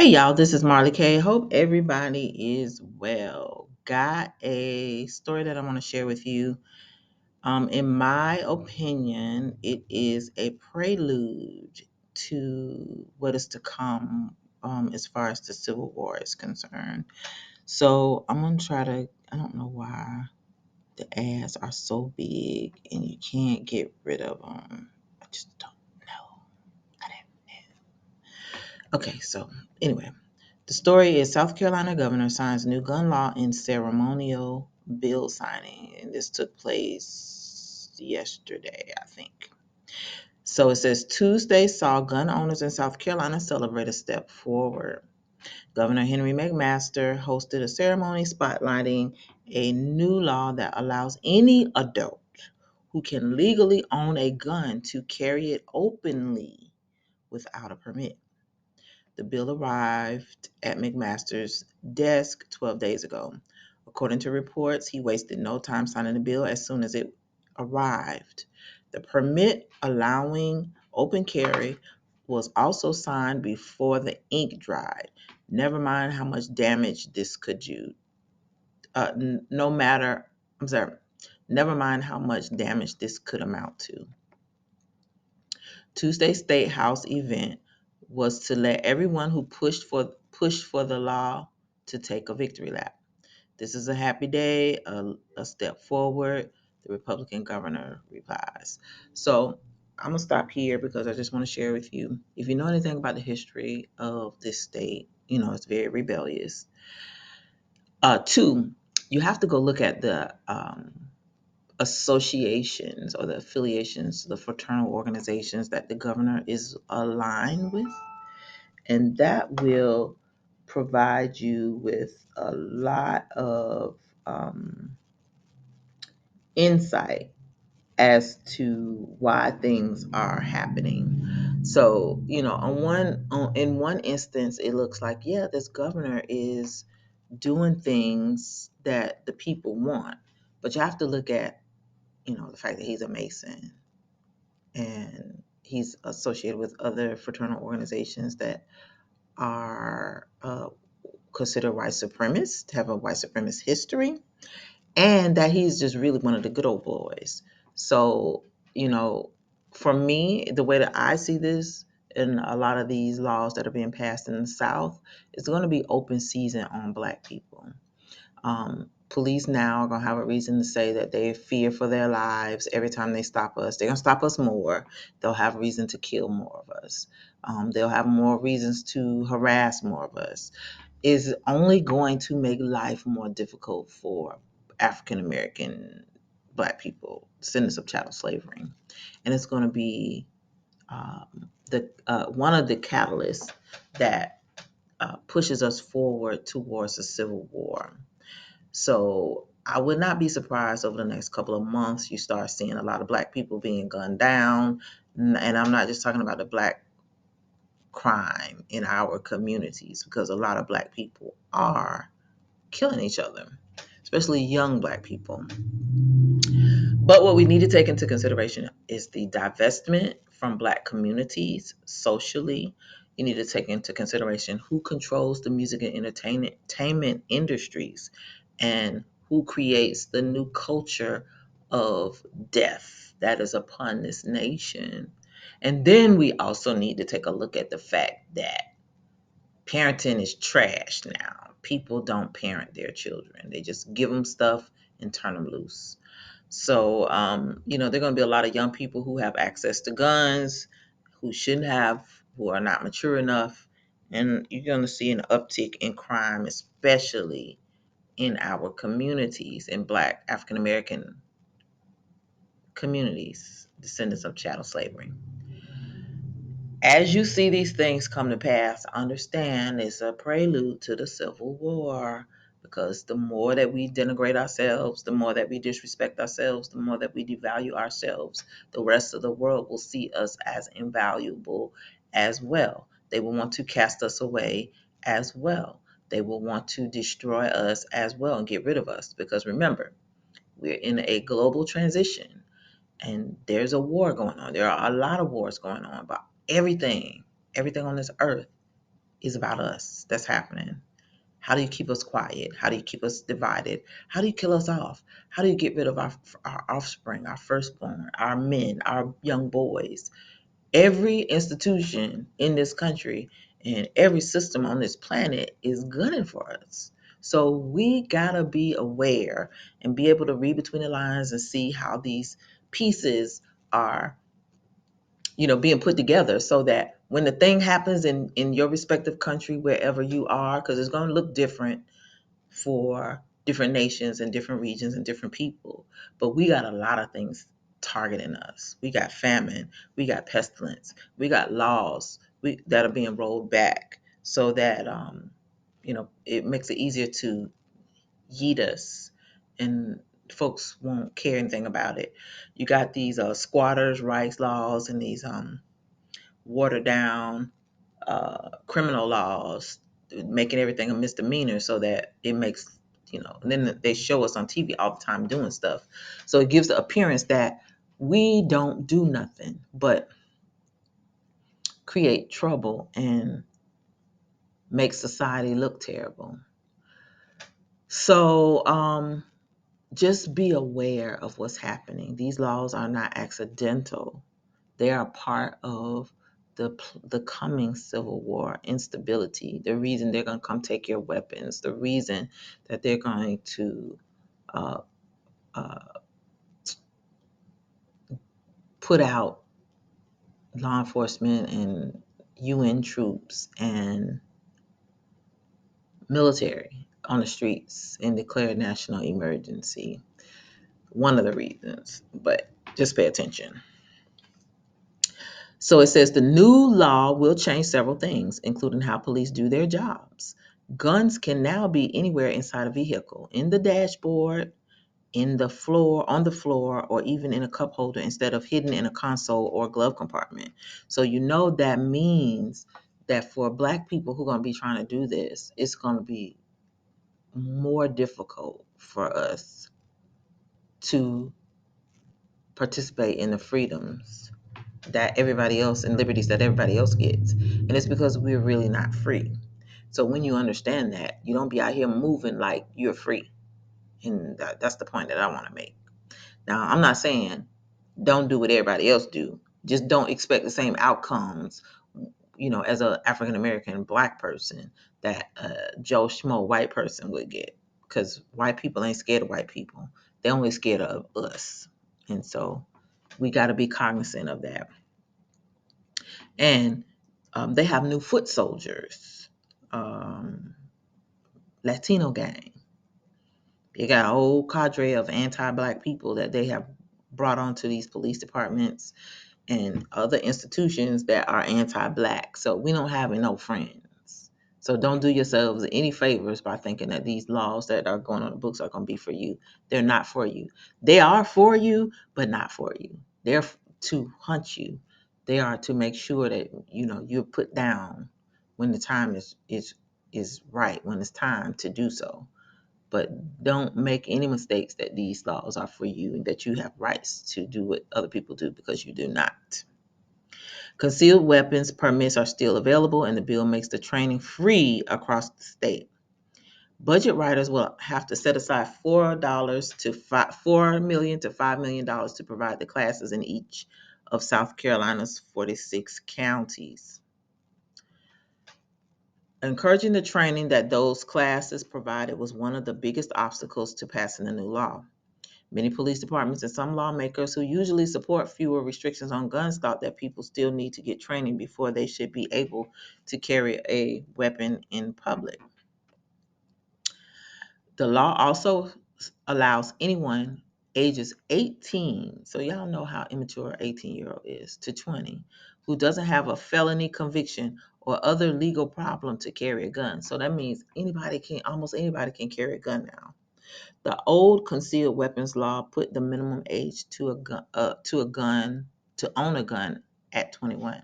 Hey y'all, this is Marley K. Hope everybody is well. Got a story that I want to share with you. In my opinion, it is a prelude to what is to come as far as the Civil War is concerned. So I'm going to try to, I don't know why the ads are so big and you can't get rid of them. I just don't know. I didn't know. Okay, so anyway. The story is South Carolina governor signs new gun law in ceremonial bill signing, and this took place yesterday, I think. So it says Tuesday saw gun owners in South Carolina celebrate a step forward. Governor Henry McMaster hosted a ceremony spotlighting a new law that allows any adult who can legally own a gun to carry it openly without a permit. The bill arrived at McMaster's desk 12 days ago. According to reports, he wasted no time signing the bill as soon as it arrived. The permit allowing open carry was also signed before the ink dried. Never mind how much damage this could do. No matter, I'm sorry, never mind how much damage this could amount to. Tuesday's State House event was to let everyone who pushed for the law to take a victory lap. This is a happy day, a step forward, the Republican governor replies. So I'm going to stop here because I just want to share with you. If you know anything about the history of this state, it's very rebellious. Two, you have to go look at the associations or the affiliations, the fraternal organizations that the governor is aligned with, and that will provide you with a lot of insight as to why things are happening. So, in one instance, it looks like, yeah, this governor is doing things that the people want, but you have to look at, the fact that he's a Mason and he's associated with other fraternal organizations that are considered white supremacists, have a white supremacist history, and that he's just really one of the good old boys. So, for me, the way that I see this, and a lot of these laws that are being passed in the South, is going to be open season on Black people. Police now are going to have a reason to say that they fear for their lives every time they stop us. They're going to stop us more. They'll have reason to kill more of us. They'll have more reasons to harass more of us. Is only going to make life more difficult for African American Black people, descendants of chattel slavery. And it's going to be the one of the catalysts that pushes us forward towards a civil war. So I would not be surprised over the next couple of months you start seeing a lot of Black people being gunned down. And I'm not just talking about the Black crime in our communities, because a lot of Black people are killing each other, especially young Black people. But what we need to take into consideration is the divestment from Black communities socially. You need to take into consideration who controls the music and entertainment industries and who creates the new culture of death that is upon this nation. And then we also need to take a look at the fact that parenting is trash now. People don't parent their children, they just give them stuff and turn them loose. So, there are going to be a lot of young people who have access to guns, who shouldn't have, who are not mature enough. And you're going to see an uptick in crime, especially in our communities, in Black African American communities, descendants of chattel slavery. As you see these things come to pass, understand it's a prelude to the Civil War, because the more that we denigrate ourselves, the more that we disrespect ourselves, the more that we devalue ourselves, the rest of the world will see us as invaluable as well. They will want to cast us away as well. They will want to destroy us as well and get rid of us, because remember, we're in a global transition and there's a war going on. There are a lot of wars going on about everything on this earth is about us that's happening. How do you keep us quiet? How do you keep us divided? How do you kill us off? How do you get rid of our offspring, our firstborn, our men, our young boys? Every institution in this country and every system on this planet is gunning for us. So we gotta be aware and be able to read between the lines and see how these pieces are, being put together, so that when the thing happens in your respective country, wherever you are, because it's going to look different for different nations and different regions and different people. But we got a lot of things targeting us. We got famine, we got pestilence, we got laws that are being rolled back so that it makes it easier to yeet us, and folks won't care anything about it. You got these squatters' rights laws and these watered down criminal laws, making everything a misdemeanor so that it makes, and then they show us on TV all the time doing stuff. So it gives the appearance that we don't do nothing but create trouble and make society look terrible. So just be aware of what's happening. These laws are not accidental. They are part of the coming civil war instability. The reason they're going to come take your weapons. The reason that they're going to uh, uh, put out law enforcement and UN troops and military on the streets and declare national emergency. One of the reasons, but just pay attention. So it says the new law will change several things, including how police do their jobs. Guns can now be anywhere inside a vehicle, in the dashboard, in the floor, on the floor, or even in a cup holder instead of hidden in a console or glove compartment. So that means that for Black people who are going to be trying to do this, it's going to be more difficult for us to participate in the freedoms that everybody else and liberties that everybody else gets. And it's because we're really not free. So when you understand that, you don't be out here moving like you're free. And that's the point that I want to make. Now, I'm not saying don't do what everybody else do. Just don't expect the same outcomes, as a African American Black person that a Joe Schmo white person would get. Because white people ain't scared of white people. They're only scared of us. And so we got to be cognizant of that. And they have new foot soldiers, Latino gang. They got a whole cadre of anti-Black people that they have brought onto these police departments and other institutions that are anti-Black. So we don't have no friends. So don't do yourselves any favors by thinking that these laws that are going on the books are going to be for you. They're not for you. They are for you, but not for you. They're to hunt you. They are to make sure that you're put down when the time is right, when it's time to do so. But don't make any mistakes that these laws are for you and that you have rights to do what other people do, because you do not. Concealed weapons permits are still available, and the bill makes the training free across the state. Budget writers will have to set aside $4 to $5 million to provide the classes in each of South Carolina's 46 counties. Encouraging the training that those classes provided was one of the biggest obstacles to passing the new law. Many police departments and some lawmakers who usually support fewer restrictions on guns thought that people still need to get training before they should be able to carry a weapon in public. The law also allows anyone ages 18, so y'all know how immature an 18-year-old is, to 20, who doesn't have a felony conviction or other legal problem to carry a gun. So that means almost anybody can carry a gun now. The old concealed weapons law put the minimum age to own a gun at 21.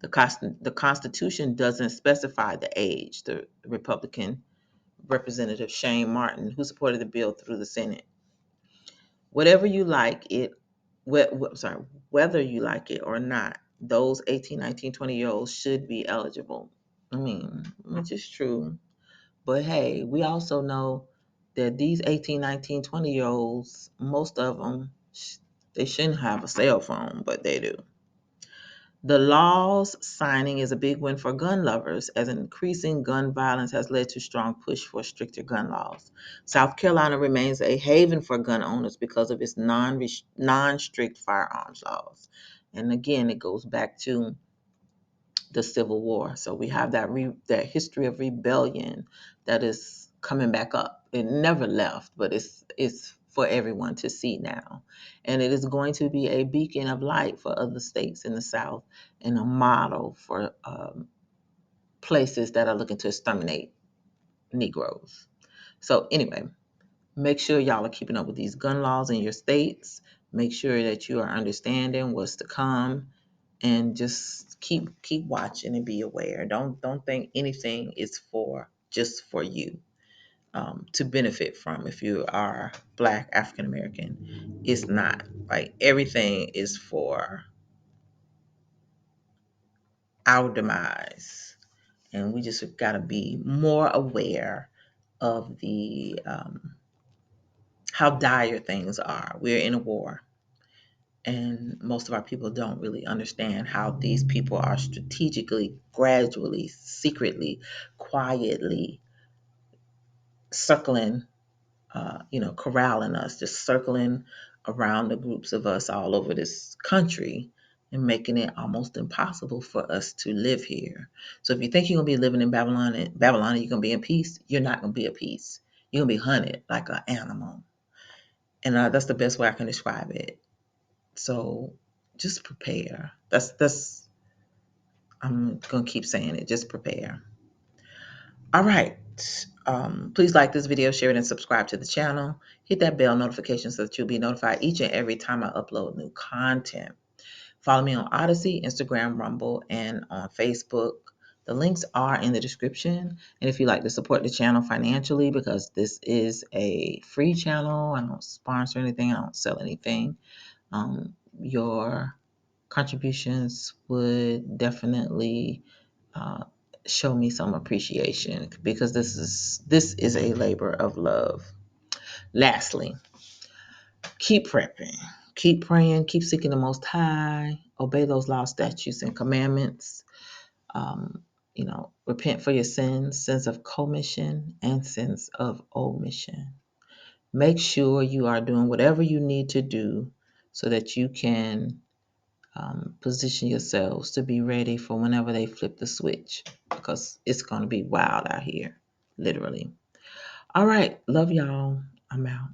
The Constitution doesn't specify the age. The Republican Representative Shane Martin, who supported the bill through the Senate. Whether you like it or not, those 18, 19, 20-year-olds should be eligible. I mean, which is true. But hey, we also know that these 18, 19, 20 year olds, most of them, they shouldn't have a cell phone, but they do. The law's signing is a big win for gun lovers, as increasing gun violence has led to strong push for stricter gun laws. South Carolina remains a haven for gun owners because of its non-strict firearms laws. And again, it goes back to the Civil War. So we have that history of rebellion that is coming back up. It never left, but it's for everyone to see now, and it is going to be a beacon of light for other states in the South and a model for places that are looking to exterminate Negroes. So anyway, make sure y'all are keeping up with these gun laws in your states. Make sure that you are understanding what's to come, and just keep watching and be aware. Don't think anything is for just for you to benefit from. If you are Black African American, it's not. Like everything is for our demise, and we just got to be more aware of the how dire things are. We're in a war, and most of our people don't really understand how these people are strategically, gradually, secretly, quietly circling, corralling us, just circling around the groups of us all over this country and making it almost impossible for us to live here. So if you think you're gonna be living in Babylon and you're gonna be in peace, you're not gonna be at peace. You're gonna be hunted like an animal, and that's the best way I can describe it. So just prepare. That's I'm gonna keep saying it. Just prepare. All right. Please like this video, share it, and subscribe to the channel. Hit that bell notification so that you'll be notified each and every time I upload new content. Follow me on Odyssey, Instagram, Rumble, and on Facebook. The links are in the description. And if you'd like to support the channel financially, because this is a free channel, I don't sponsor anything, I don't sell anything, your contributions would definitely uh, show me some appreciation, because this is a labor of love. Lastly, keep prepping, keep praying, keep seeking the Most High, obey those laws, statutes, and commandments. Repent for your sins of commission and sins of omission. Make sure you are doing whatever you need to do so that you can position yourselves to be ready for whenever they flip the switch, because it's going to be wild out here, literally. All right. Love y'all. I'm out.